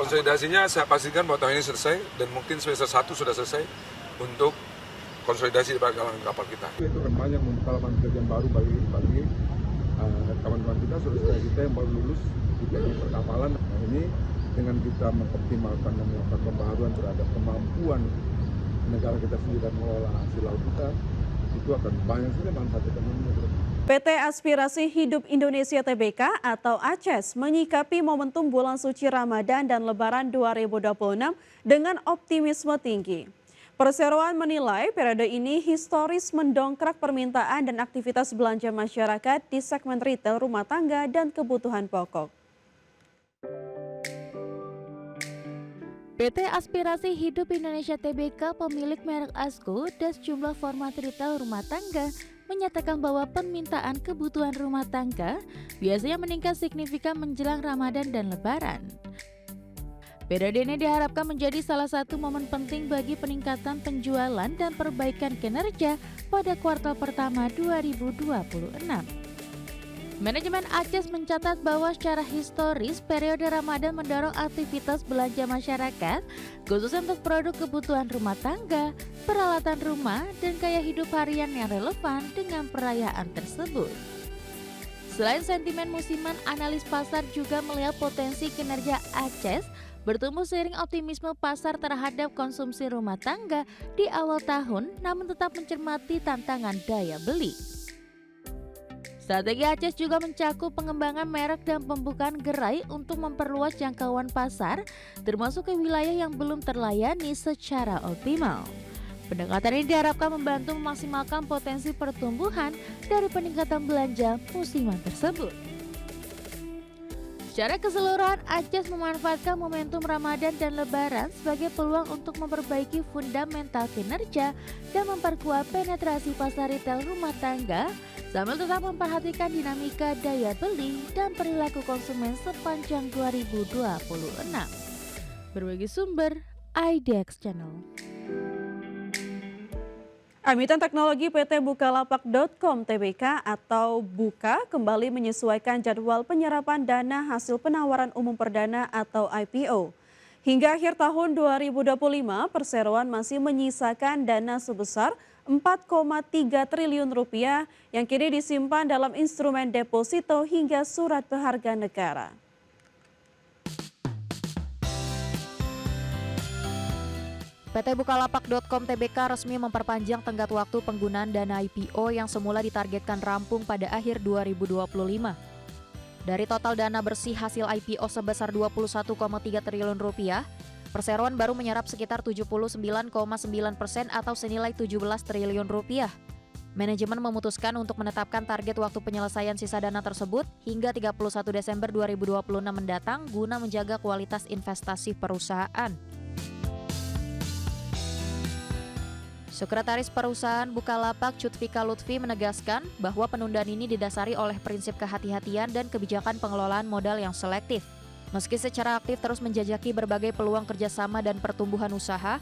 Konsolidasinya saya pastikan bahwa tahun ini selesai dan mungkin semester 1 sudah selesai untuk konsolidasi para kapal kita. Itu akan banyak membuka lapangan pekerjaan baru bagi kawan-kawan kita, saudara kita yang baru lulus di teknik perkapalan. Nah ini dengan kita mengoptimalkan dan melakukan pembaharuan terhadap kemampuan negara kita sendiri dan mengelola hasil laut kita, itu akan banyak sekali manfaat ekonominya. PT Aspirasi Hidup Indonesia Tbk atau ACES menyikapi momentum bulan suci Ramadan dan Lebaran 2026 dengan optimisme tinggi. Perseroan menilai periode ini historis mendongkrak permintaan dan aktivitas belanja masyarakat di segmen retail, rumah tangga, dan kebutuhan pokok. PT Aspirasi Hidup Indonesia Tbk pemilik merek ASKO dan sejumlah format retail rumah tangga menyatakan bahwa permintaan kebutuhan rumah tangga biasanya meningkat signifikan menjelang Ramadan dan Lebaran. Periode ini diharapkan menjadi salah satu momen penting bagi peningkatan penjualan dan perbaikan kinerja pada kuartal pertama 2026. Manajemen ACES mencatat bahwa secara historis periode Ramadan mendorong aktivitas belanja masyarakat khususnya untuk produk kebutuhan rumah tangga, peralatan rumah, dan gaya hidup harian yang relevan dengan perayaan tersebut. Selain sentimen musiman, analis pasar juga melihat potensi kinerja ACES bertumbuh seiring optimisme pasar terhadap konsumsi rumah tangga di awal tahun, namun tetap mencermati tantangan daya beli. Strategi ACES juga mencakup pengembangan merek dan pembukaan gerai untuk memperluas jangkauan pasar, termasuk ke wilayah yang belum terlayani secara optimal. Pendekatan ini diharapkan membantu memaksimalkan potensi pertumbuhan dari peningkatan belanja musiman tersebut. Secara keseluruhan, ACES memanfaatkan momentum Ramadan dan Lebaran sebagai peluang untuk memperbaiki fundamental kinerja dan memperkuat penetrasi pasar retail rumah tangga, sambil tetap memperhatikan dinamika daya beli dan perilaku konsumen sepanjang 2026. Berbagi sumber, IDX Channel. Emiten teknologi PT Bukalapak.com Tbk atau Buka kembali menyesuaikan jadwal penyerapan dana hasil penawaran umum perdana atau IPO. Hingga akhir tahun 2025, perseroan masih menyisakan dana sebesar 4,3 triliun rupiah yang kini disimpan dalam instrumen deposito hingga surat berharga negara. PT Bukalapak.com Tbk resmi memperpanjang tenggat waktu penggunaan dana IPO yang semula ditargetkan rampung pada akhir 2025. Dari total dana bersih hasil IPO sebesar 21,3 triliun rupiah, perseroan baru menyerap sekitar 79,9% atau senilai 17 triliun rupiah. Manajemen memutuskan untuk menetapkan target waktu penyelesaian sisa dana tersebut hingga 31 Desember 2026 mendatang guna menjaga kualitas investasi perusahaan. Sekretaris Perusahaan Bukalapak Cutfika Lutfi menegaskan bahwa penundaan ini didasari oleh prinsip kehati-hatian dan kebijakan pengelolaan modal yang selektif. Meski secara aktif terus menjajaki berbagai peluang kerjasama dan pertumbuhan usaha,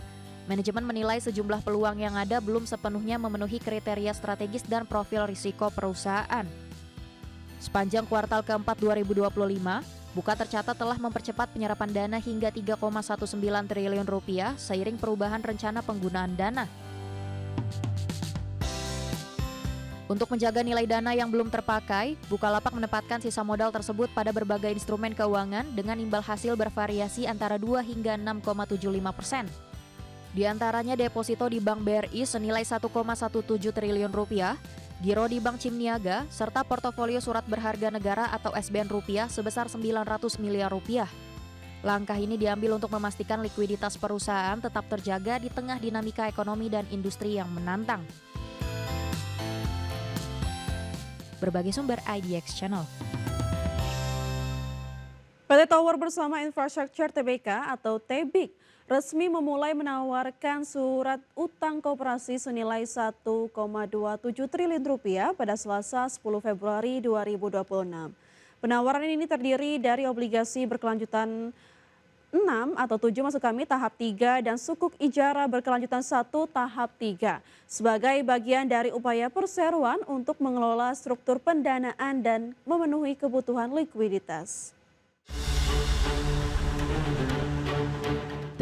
manajemen menilai sejumlah peluang yang ada belum sepenuhnya memenuhi kriteria strategis dan profil risiko perusahaan. Sepanjang kuartal keempat 2025, Buka tercatat telah mempercepat penyerapan dana hingga 3,19 triliun rupiah seiring perubahan rencana penggunaan dana. Untuk menjaga nilai dana yang belum terpakai, Bukalapak menempatkan sisa modal tersebut pada berbagai instrumen keuangan dengan imbal hasil bervariasi antara 2 hingga 6,75%. Di antaranya deposito di Bank BRI senilai 1,17 triliun rupiah, giro di Bank Cimniaga, serta portofolio surat berharga negara atau SBN rupiah sebesar 900 miliar rupiah. Langkah ini diambil untuk memastikan likuiditas perusahaan tetap terjaga di tengah dinamika ekonomi dan industri yang menantang. Berbagi sumber IDX Channel. PT Tower Bersama Infrastructure Tbk atau TBIK resmi memulai menawarkan surat utang koperasi senilai 1,27 triliun rupiah pada Selasa 10 Februari 2026. Penawaran ini terdiri dari obligasi berkelanjutan 6 atau 7 maksud kami tahap 3 dan sukuk ijara berkelanjutan 1 tahap 3 sebagai bagian dari upaya perseroan untuk mengelola struktur pendanaan dan memenuhi kebutuhan likuiditas.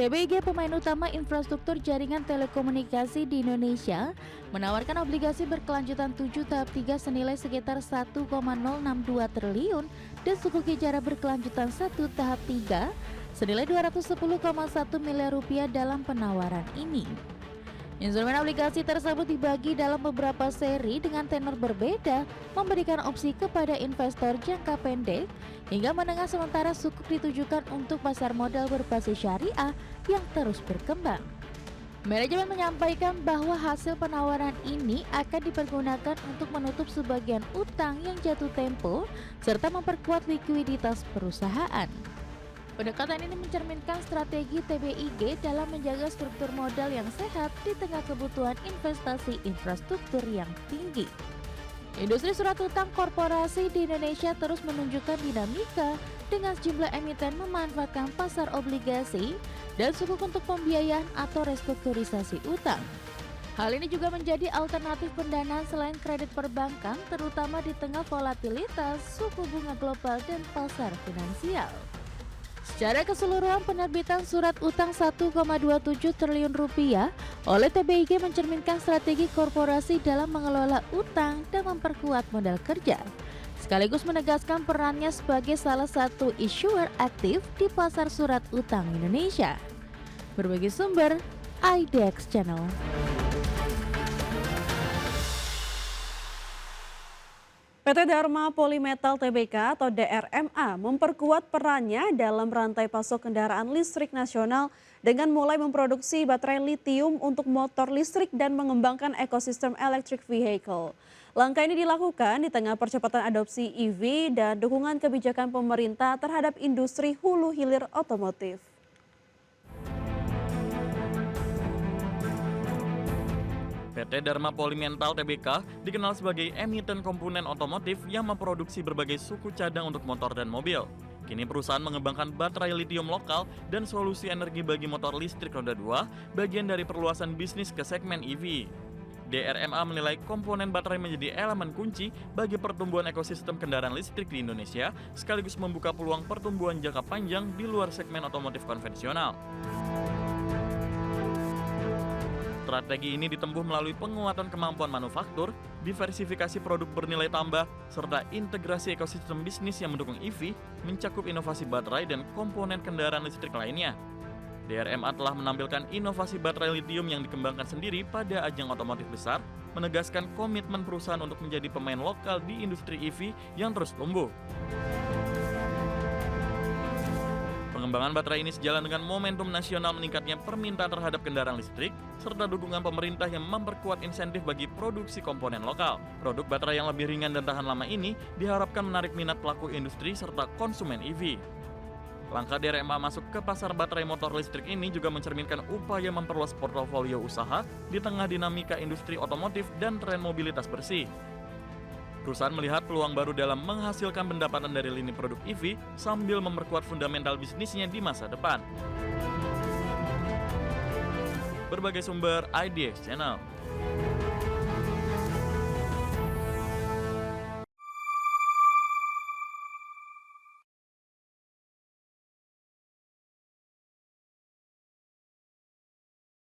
TBIG, pemain utama infrastruktur jaringan telekomunikasi di Indonesia, menawarkan obligasi berkelanjutan 7 tahap 3 senilai sekitar 1,062 triliun dan suku kejar berkelanjutan 1 tahap 3 senilai 210,1 miliar rupiah dalam penawaran ini. Instrumen obligasi tersebut dibagi dalam beberapa seri dengan tenor berbeda, memberikan opsi kepada investor jangka pendek hingga menengah, sementara cukup ditujukan untuk pasar modal berbasis syariah yang terus berkembang. Manajemen menyampaikan bahwa hasil penawaran ini akan dipergunakan untuk menutup sebagian utang yang jatuh tempo serta memperkuat likuiditas perusahaan. Pendekatan ini mencerminkan strategi TBIG dalam menjaga struktur modal yang sehat di tengah kebutuhan investasi infrastruktur yang tinggi. Industri surat utang korporasi di Indonesia terus menunjukkan dinamika dengan sejumlah emiten memanfaatkan pasar obligasi dan sukuk untuk pembiayaan atau restrukturisasi utang. Hal ini juga menjadi alternatif pendanaan selain kredit perbankan, terutama di tengah volatilitas suku bunga global dan pasar finansial. Secara keseluruhan, penerbitan surat utang 1,27 triliun rupiah oleh TBIG mencerminkan strategi korporasi dalam mengelola utang dan memperkuat modal kerja, sekaligus menegaskan perannya sebagai salah satu issuer aktif di pasar surat utang Indonesia. Berbagai sumber, IDX Channel. PT Dharma Polymetal Tbk atau DRMA memperkuat perannya dalam rantai pasok kendaraan listrik nasional dengan mulai memproduksi baterai litium untuk motor listrik dan mengembangkan ekosistem electric vehicle. Langkah ini dilakukan di tengah percepatan adopsi EV dan dukungan kebijakan pemerintah terhadap industri hulu hilir otomotif. PT Dharma Polymetal Tbk dikenal sebagai emiten komponen otomotif yang memproduksi berbagai suku cadang untuk motor dan mobil. Kini perusahaan mengembangkan baterai litium lokal dan solusi energi bagi motor listrik roda 2, bagian dari perluasan bisnis ke segmen EV. DRMA menilai komponen baterai menjadi elemen kunci bagi pertumbuhan ekosistem kendaraan listrik di Indonesia, sekaligus membuka peluang pertumbuhan jangka panjang di luar segmen otomotif konvensional. Strategi ini ditempuh melalui penguatan kemampuan manufaktur, diversifikasi produk bernilai tambah, serta integrasi ekosistem bisnis yang mendukung EV, mencakup inovasi baterai dan komponen kendaraan listrik lainnya. DRMA telah menampilkan inovasi baterai litium yang dikembangkan sendiri pada ajang otomotif besar, menegaskan komitmen perusahaan untuk menjadi pemain lokal di industri EV yang terus tumbuh. Pengembangan baterai ini sejalan dengan momentum nasional meningkatnya permintaan terhadap kendaraan listrik, serta dukungan pemerintah yang memperkuat insentif bagi produksi komponen lokal. Produk baterai yang lebih ringan dan tahan lama ini diharapkan menarik minat pelaku industri serta konsumen EV. Langkah DRMA masuk ke pasar baterai motor listrik ini juga mencerminkan upaya memperluas portofolio usaha di tengah dinamika industri otomotif dan tren mobilitas bersih. Perusahaan melihat peluang baru dalam menghasilkan pendapatan dari lini produk EV sambil memperkuat fundamental bisnisnya di masa depan. Berbagai sumber, IDX Channel.